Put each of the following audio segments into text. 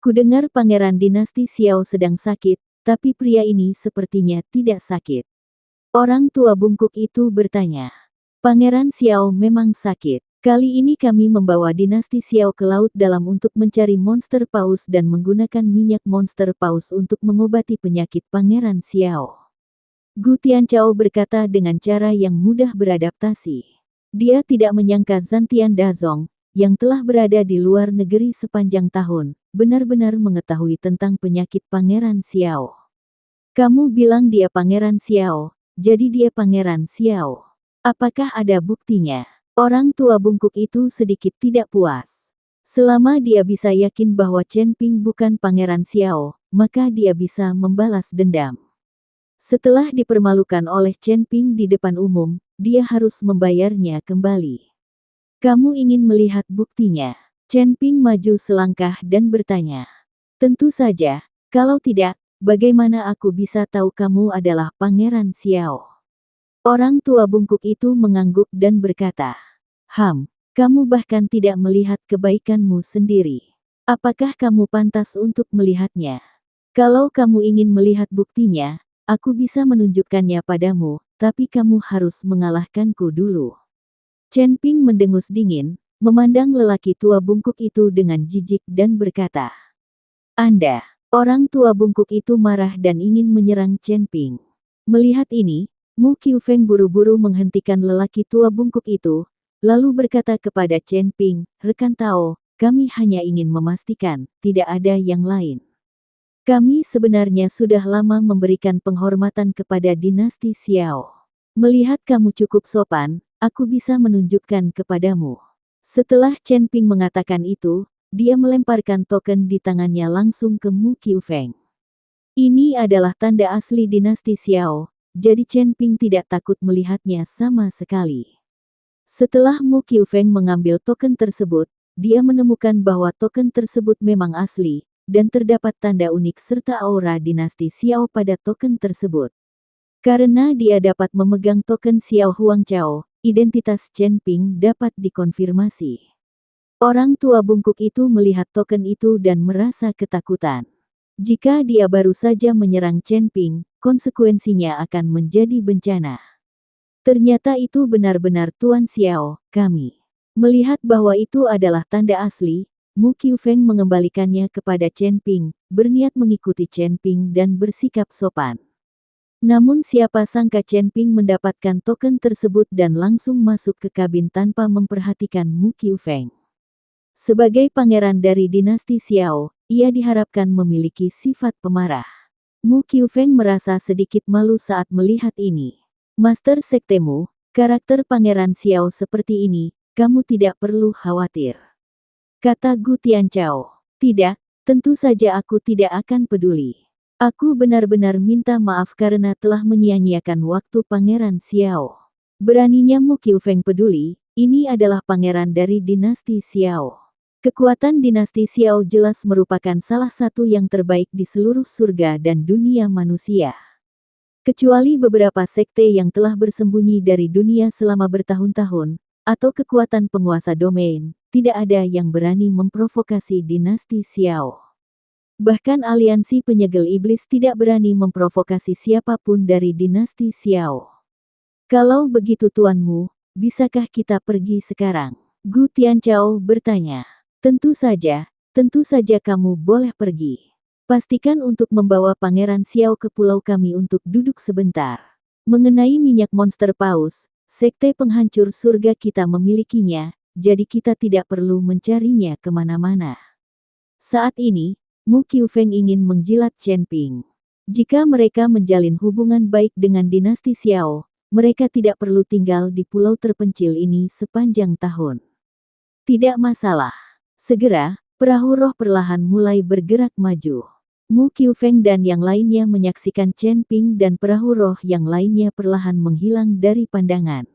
Kudengar Pangeran Dinasti Xiao sedang sakit, tapi pria ini sepertinya tidak sakit. Orang tua bungkuk itu bertanya. Pangeran Xiao memang sakit. Kali ini kami membawa Dinasti Xiao ke laut dalam untuk mencari monster paus dan menggunakan minyak monster paus untuk mengobati penyakit Pangeran Xiao. Gu Tianchao berkata dengan cara yang mudah beradaptasi. Dia tidak menyangka Zantian Dazong, yang telah berada di luar negeri sepanjang tahun, benar-benar mengetahui tentang penyakit Pangeran Xiao. Kamu bilang dia Pangeran Xiao, jadi dia Pangeran Xiao. Apakah ada buktinya? Orang tua bungkuk itu sedikit tidak puas. Selama dia bisa yakin bahwa Chen Ping bukan Pangeran Xiao, maka dia bisa membalas dendam. Setelah dipermalukan oleh Chen Ping di depan umum, dia harus membayarnya kembali. Kamu ingin melihat buktinya? Chen Ping maju selangkah dan bertanya. Tentu saja, kalau tidak, bagaimana aku bisa tahu kamu adalah Pangeran Xiao? Orang tua bungkuk itu mengangguk dan berkata, kamu bahkan tidak melihat kebaikanmu sendiri. Apakah kamu pantas untuk melihatnya? Kalau kamu ingin melihat buktinya, aku bisa menunjukkannya padamu, tapi kamu harus mengalahkanku dulu. Chen Ping mendengus dingin, memandang lelaki tua bungkuk itu dengan jijik dan berkata, Anda. Orang tua bungkuk itu marah dan ingin menyerang Chen Ping. Melihat ini, Mu Qiufeng buru-buru menghentikan lelaki tua bungkuk itu, lalu berkata kepada Chen Ping, Rekan Tao, kami hanya ingin memastikan, tidak ada yang lain. Kami sebenarnya sudah lama memberikan penghormatan kepada Dinasti Xiao. Melihat kamu cukup sopan, aku bisa menunjukkan kepadamu. Setelah Chen Ping mengatakan itu, dia melemparkan token di tangannya langsung ke Mu Qiufeng. Ini adalah tanda asli Dinasti Xiao, jadi Chen Ping tidak takut melihatnya sama sekali. Setelah Mu Qiufeng mengambil token tersebut, dia menemukan bahwa token tersebut memang asli, dan terdapat tanda unik serta aura Dinasti Xiao pada token tersebut. Karena dia dapat memegang token Xiao Huangchao, identitas Chen Ping dapat dikonfirmasi. Orang tua bungkuk itu melihat token itu dan merasa ketakutan. Jika dia baru saja menyerang Chen Ping, konsekuensinya akan menjadi bencana. Ternyata itu benar-benar Tuan Xiao, kami. Melihat bahwa itu adalah tanda asli, Mu Qiufeng mengembalikannya kepada Chen Ping, berniat mengikuti Chen Ping dan bersikap sopan. Namun siapa sangka Chen Ping mendapatkan token tersebut dan langsung masuk ke kabin tanpa memperhatikan Mu Qiufeng. Sebagai pangeran dari Dinasti Xiao, ia diharapkan memiliki sifat pemarah. Mu Qiufeng merasa sedikit malu saat melihat ini. Master sektemu, karakter Pangeran Xiao seperti ini, kamu tidak perlu khawatir. Kata Gu Tianchao. Tidak, tentu saja aku tidak akan peduli. Aku benar-benar minta maaf karena telah menyia-nyiakan waktu Pangeran Xiao. Beraninya Mu Qiufeng peduli, ini adalah pangeran dari Dinasti Xiao. Kekuatan Dinasti Xiao jelas merupakan salah satu yang terbaik di seluruh surga dan dunia manusia. Kecuali beberapa sekte yang telah bersembunyi dari dunia selama bertahun-tahun, atau kekuatan penguasa domain, tidak ada yang berani memprovokasi Dinasti Xiao. Bahkan aliansi penyegel iblis tidak berani memprovokasi siapapun dari Dinasti Xiao. Kalau begitu tuanmu, bisakah kita pergi sekarang? Gu Tianchao bertanya. Tentu saja kamu boleh pergi. Pastikan untuk membawa Pangeran Xiao ke pulau kami untuk duduk sebentar. Mengenai minyak monster paus, sekte penghancur surga kita memilikinya, jadi kita tidak perlu mencarinya kemana-mana. Saat ini, Mu Qiufeng ingin menjilat Chen Ping. Jika mereka menjalin hubungan baik dengan Dinasti Xiao, mereka tidak perlu tinggal di pulau terpencil ini sepanjang tahun. Tidak masalah. Segera, perahu roh perlahan mulai bergerak maju. Mu Qiufeng dan yang lainnya menyaksikan Chen Ping dan perahu roh yang lainnya perlahan menghilang dari pandangan.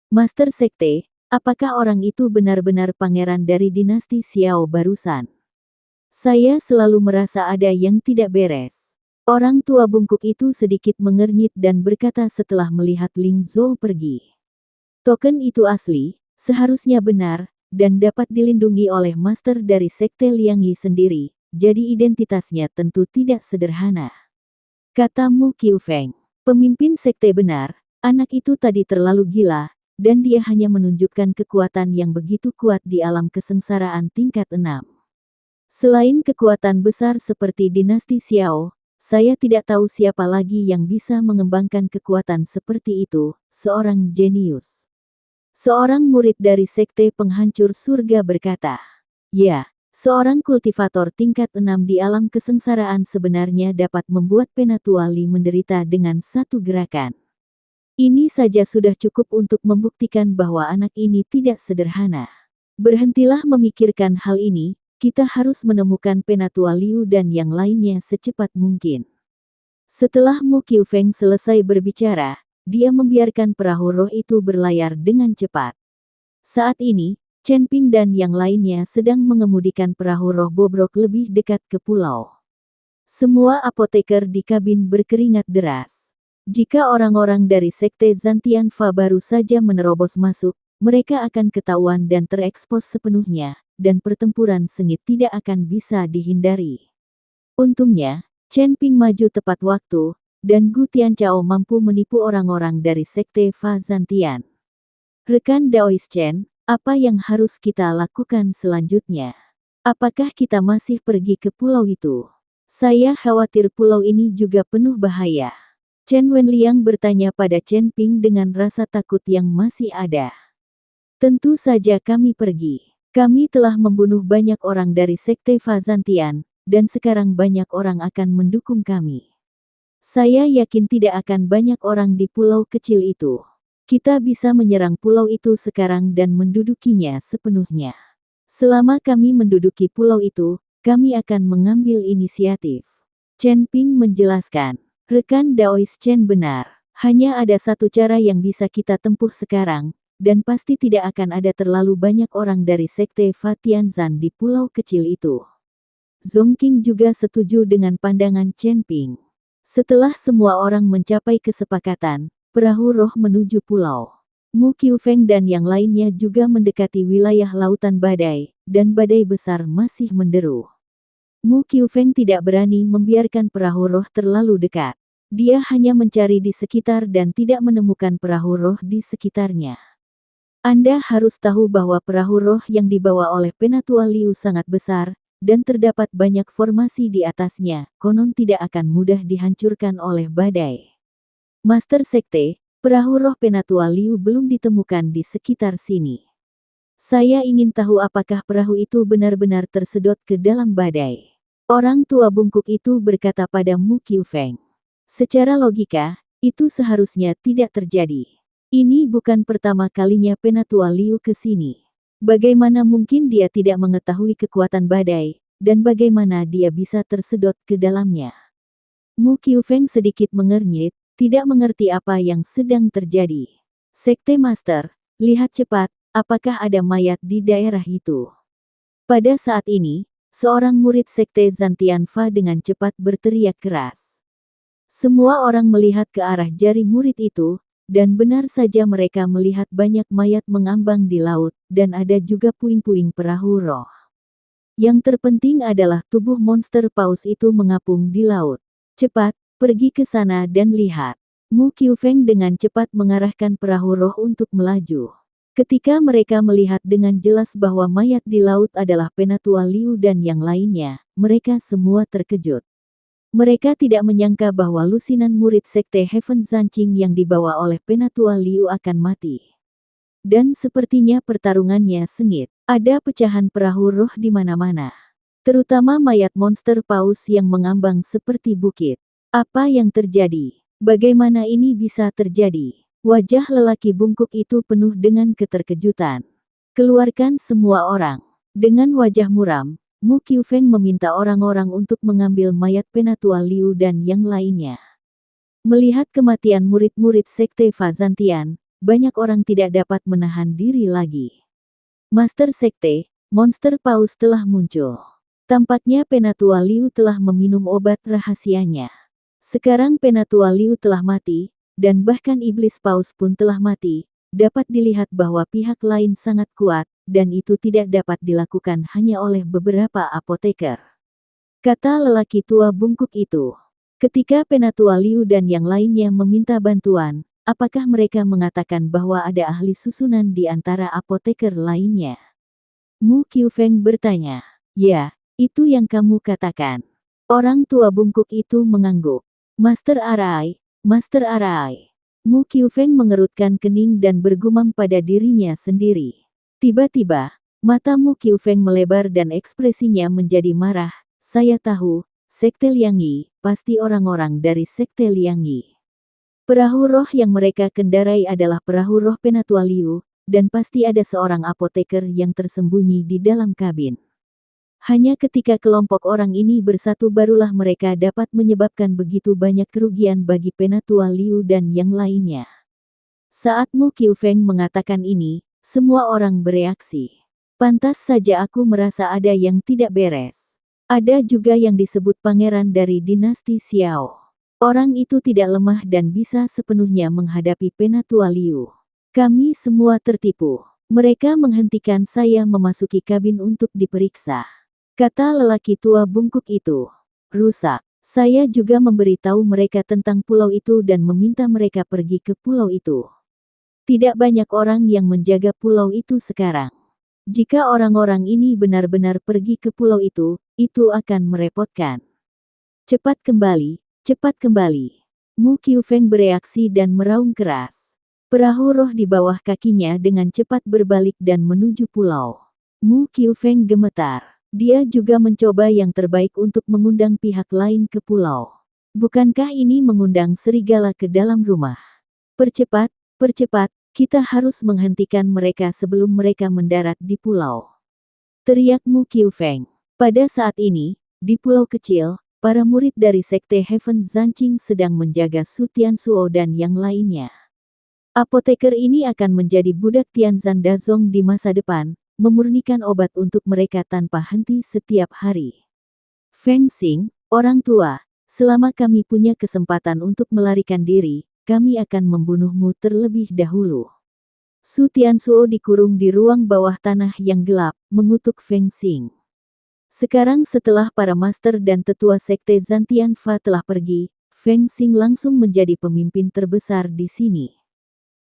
Master Sekte, apakah orang itu benar-benar pangeran dari Dinasti Xiao barusan? Saya selalu merasa ada yang tidak beres. Orang tua bungkuk itu sedikit mengernyit dan berkata setelah melihat Ling Zhou pergi. Token itu asli, seharusnya benar, dan dapat dilindungi oleh master dari Sekte Liang Yi sendiri, jadi identitasnya tentu tidak sederhana. Kata Mu Qiufeng, pemimpin sekte benar, anak itu tadi terlalu gila, dan dia hanya menunjukkan kekuatan yang begitu kuat di alam kesengsaraan tingkat 6. Selain kekuatan besar seperti dinasti Xiao, saya tidak tahu siapa lagi yang bisa mengembangkan kekuatan seperti itu, seorang jenius. Seorang murid dari sekte penghancur surga berkata, ya, seorang kultivator tingkat 6 di alam kesengsaraan sebenarnya dapat membuat Penatua Li menderita dengan satu gerakan. Ini saja sudah cukup untuk membuktikan bahwa anak ini tidak sederhana. Berhentilah memikirkan hal ini. Kita harus menemukan Penatua Liu dan yang lainnya secepat mungkin. Setelah Mu Qiufeng selesai berbicara, dia membiarkan perahu roh itu berlayar dengan cepat. Saat ini, Chen Ping dan yang lainnya sedang mengemudikan perahu roh bobrok lebih dekat ke pulau. Semua apoteker di kabin berkeringat deras. Jika orang-orang dari sekte Zantian Fa baru saja menerobos masuk, mereka akan ketahuan dan terekspos sepenuhnya, dan pertempuran sengit tidak akan bisa dihindari. Untungnya, Chen Ping maju tepat waktu, dan Gu Tianchao mampu menipu orang-orang dari sekte Fa Zantian. Rekan Daois Chen, apa yang harus kita lakukan selanjutnya? Apakah kita masih pergi ke pulau itu? Saya khawatir pulau ini juga penuh bahaya. Chen Wenliang bertanya pada Chen Ping dengan rasa takut yang masih ada. Tentu saja kami pergi. Kami telah membunuh banyak orang dari sekte Fa Zantian, dan sekarang banyak orang akan mendukung kami. Saya yakin tidak akan banyak orang di pulau kecil itu. Kita bisa menyerang pulau itu sekarang dan mendudukinya sepenuhnya. Selama kami menduduki pulau itu, kami akan mengambil inisiatif. Chen Ping menjelaskan, rekan Daois Chen benar. Hanya ada satu cara yang bisa kita tempuh sekarang, dan pasti tidak akan ada terlalu banyak orang dari sekte Fa Tianzan di pulau kecil itu. Zongqing juga setuju dengan pandangan Chen Ping. Setelah semua orang mencapai kesepakatan, perahu roh menuju pulau. Mu Qiufeng dan yang lainnya juga mendekati wilayah lautan badai, dan badai besar masih menderu. Mu Qiufeng tidak berani membiarkan perahu roh terlalu dekat. Dia hanya mencari di sekitar dan tidak menemukan perahu roh di sekitarnya. Anda harus tahu bahwa perahu roh yang dibawa oleh Penatua Liu sangat besar, dan terdapat banyak formasi di atasnya, konon tidak akan mudah dihancurkan oleh badai. Master Sekte, perahu roh Penatua Liu belum ditemukan di sekitar sini. Saya ingin tahu apakah perahu itu benar-benar tersedot ke dalam badai. Orang tua bungkuk itu berkata pada Mu Qiufeng. Secara logika, itu seharusnya tidak terjadi. Ini bukan pertama kalinya Penatua Liu ke sini. Bagaimana mungkin dia tidak mengetahui kekuatan badai, dan bagaimana dia bisa tersedot ke dalamnya? Mu Qiufeng sedikit mengernyit, tidak mengerti apa yang sedang terjadi. Sekte Master, lihat cepat, apakah ada mayat di daerah itu? Pada saat ini, seorang murid sekte Zantian Fa dengan cepat berteriak keras. Semua orang melihat ke arah jari murid itu, dan benar saja mereka melihat banyak mayat mengambang di laut, dan ada juga puing-puing perahu roh. Yang terpenting adalah tubuh monster paus itu mengapung di laut. Cepat, pergi ke sana dan lihat. Mu Qiufeng dengan cepat mengarahkan perahu roh untuk melaju. Ketika mereka melihat dengan jelas bahwa mayat di laut adalah Penatua Liu dan yang lainnya, mereka semua terkejut. Mereka tidak menyangka bahwa lusinan murid sekte Heaven Zanqing yang dibawa oleh Penatua Liu akan mati. Dan sepertinya pertarungannya sengit. Ada pecahan perahu roh di mana-mana. Terutama mayat monster paus yang mengambang seperti bukit. Apa yang terjadi? Bagaimana ini bisa terjadi? Wajah lelaki bungkuk itu penuh dengan keterkejutan. Keluarkan semua orang. Dengan wajah muram, Mu Qiufeng meminta orang-orang untuk mengambil mayat Penatua Liu dan yang lainnya. Melihat kematian murid-murid sekte Fa Zantian, banyak orang tidak dapat menahan diri lagi. Master Sekte, monster paus telah muncul. Tampaknya Penatua Liu telah meminum obat rahasianya. Sekarang Penatua Liu telah mati, dan bahkan iblis paus pun telah mati. Dapat dilihat bahwa pihak lain sangat kuat, dan itu tidak dapat dilakukan hanya oleh beberapa apoteker. kata lelaki tua bungkuk itu. Ketika Penatua Liu dan yang lainnya meminta bantuan, apakah mereka mengatakan bahwa ada ahli susunan di antara apoteker lainnya? Mu Qiufeng bertanya. Ya, itu yang kamu katakan. Orang tua bungkuk itu mengangguk. Master Arai, Master Arai. Mu Qiufeng mengerutkan kening dan bergumam pada dirinya sendiri. Tiba-tiba, mata Mu Qiufeng melebar dan ekspresinya menjadi marah. Saya tahu, Sekte Liangyi, pasti orang-orang dari Sekte Liangyi. Perahu roh yang mereka kendarai adalah perahu roh Penatua Liu, dan pasti ada seorang apoteker yang tersembunyi di dalam kabin. Hanya ketika kelompok orang ini bersatu barulah mereka dapat menyebabkan begitu banyak kerugian bagi Penatua Liu dan yang lainnya. Saat Mu Qiufeng mengatakan ini, semua orang bereaksi. Pantas saja aku merasa ada yang tidak beres. Ada juga yang disebut pangeran dari dinasti Xiao. Orang itu tidak lemah dan bisa sepenuhnya menghadapi Penatua Liu. Kami semua tertipu. Mereka menghentikan saya memasuki kabin untuk diperiksa. Kata lelaki tua bungkuk itu. Rusak. Saya juga memberitahu mereka tentang pulau itu dan meminta mereka pergi ke pulau itu. Tidak banyak orang yang menjaga pulau itu sekarang. Jika orang-orang ini benar-benar pergi ke pulau itu akan merepotkan. Cepat kembali, cepat kembali. Mu Qiufeng bereaksi dan meraung keras. Perahu roh di bawah kakinya dengan cepat berbalik dan menuju pulau. Mu Qiufeng gemetar. Dia juga mencoba yang terbaik untuk mengundang pihak lain ke pulau. Bukankah ini mengundang serigala ke dalam rumah? Percepat, percepat, kita harus menghentikan mereka sebelum mereka mendarat di pulau. Teriak Mu Qiufeng. Pada saat ini, di pulau kecil, para murid dari Sekte Heaven Zanqing sedang menjaga Su Tianzuo dan yang lainnya. Apoteker ini akan menjadi budak Tianzan Dazong di masa depan, memurnikan obat untuk mereka tanpa henti setiap hari. Feng Xing, orang tua, selama kami punya kesempatan untuk melarikan diri, kami akan membunuhmu terlebih dahulu. Su Tianzuo dikurung di ruang bawah tanah yang gelap, mengutuk Feng Xing. Sekarang setelah para master dan tetua Sekte Zantianfa telah pergi, Feng Xing langsung menjadi pemimpin terbesar di sini.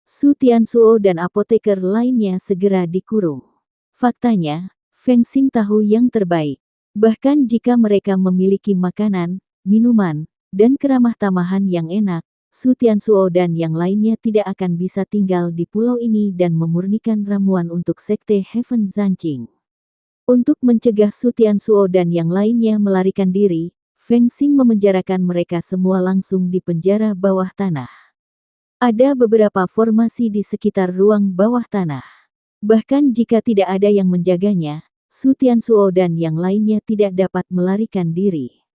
Su Tianzuo dan apoteker lainnya segera dikurung. Faktanya, Feng Xing tahu yang terbaik. Bahkan jika mereka memiliki makanan, minuman, dan keramah tamahan yang enak, Su Tianzuo dan yang lainnya tidak akan bisa tinggal di pulau ini dan memurnikan ramuan untuk Sekte Heaven Zanqing. Untuk mencegah Su Tianzuo dan yang lainnya melarikan diri, Feng Xing memenjarakan mereka semua langsung di penjara bawah tanah. Ada beberapa formasi di sekitar ruang bawah tanah. Bahkan jika tidak ada yang menjaganya, Su Tianzuo dan yang lainnya tidak dapat melarikan diri.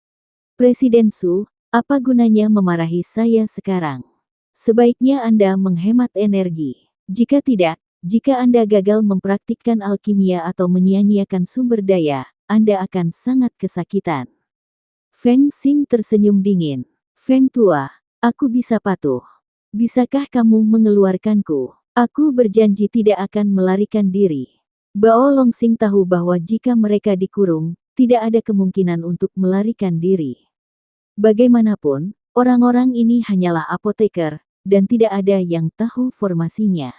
Presiden Su, apa gunanya memarahi saya sekarang? Sebaiknya Anda menghemat energi. Jika tidak, jika Anda gagal mempraktikkan alkimia atau menyia-nyiakan sumber daya, Anda akan sangat kesakitan. Feng Xing tersenyum dingin. Feng tua, aku bisa patuh. Bisakah kamu mengeluarkanku? Aku berjanji tidak akan melarikan diri. Bao Longsing tahu bahwa jika mereka dikurung, tidak ada kemungkinan untuk melarikan diri. Bagaimanapun, orang-orang ini hanyalah apoteker, dan tidak ada yang tahu formasinya.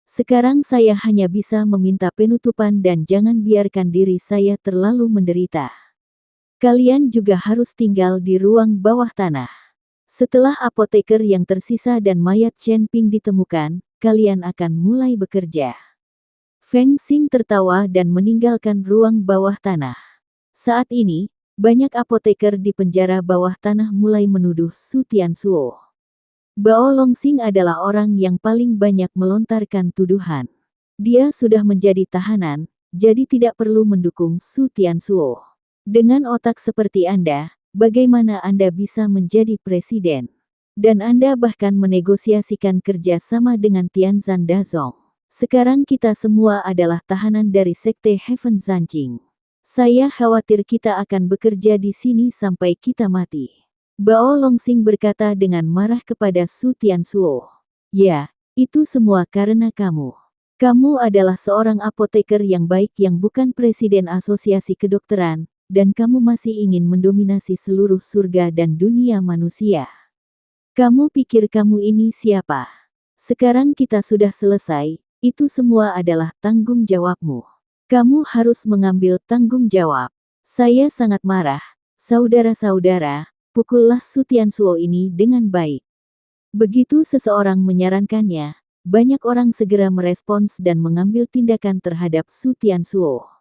Sekarang saya hanya bisa meminta penutupan dan jangan biarkan diri saya terlalu menderita. Kalian juga harus tinggal di ruang bawah tanah. Setelah apoteker yang tersisa dan mayat Chen Ping ditemukan, kalian akan mulai bekerja. Feng Xing tertawa dan meninggalkan ruang bawah tanah. Saat ini, banyak apoteker di penjara bawah tanah mulai menuduh Su Tianzuo. Bao Longsing adalah orang yang paling banyak melontarkan tuduhan. Dia sudah menjadi tahanan, jadi tidak perlu mendukung Su Tianzuo. Dengan otak seperti Anda, bagaimana Anda bisa menjadi presiden? Dan Anda bahkan menegosiasikan kerja sama dengan Tianzan Dazong. Sekarang kita semua adalah tahanan dari Sekte Heaven Zanqing. Saya khawatir kita akan bekerja di sini sampai kita mati. Bao Longsing berkata dengan marah kepada Su Tianzuo. Ya, itu semua karena kamu. Kamu adalah seorang apoteker yang baik yang bukan presiden asosiasi kedokteran, dan kamu masih ingin mendominasi seluruh surga dan dunia manusia. Kamu pikir kamu ini siapa? Sekarang kita sudah selesai, itu semua adalah tanggung jawabmu. Kamu harus mengambil tanggung jawab. Saya sangat marah. Saudara-saudara, pukullah Su Tianzuo ini dengan baik. Begitu seseorang menyarankannya, banyak orang segera merespons dan mengambil tindakan terhadap Su Tianzuo.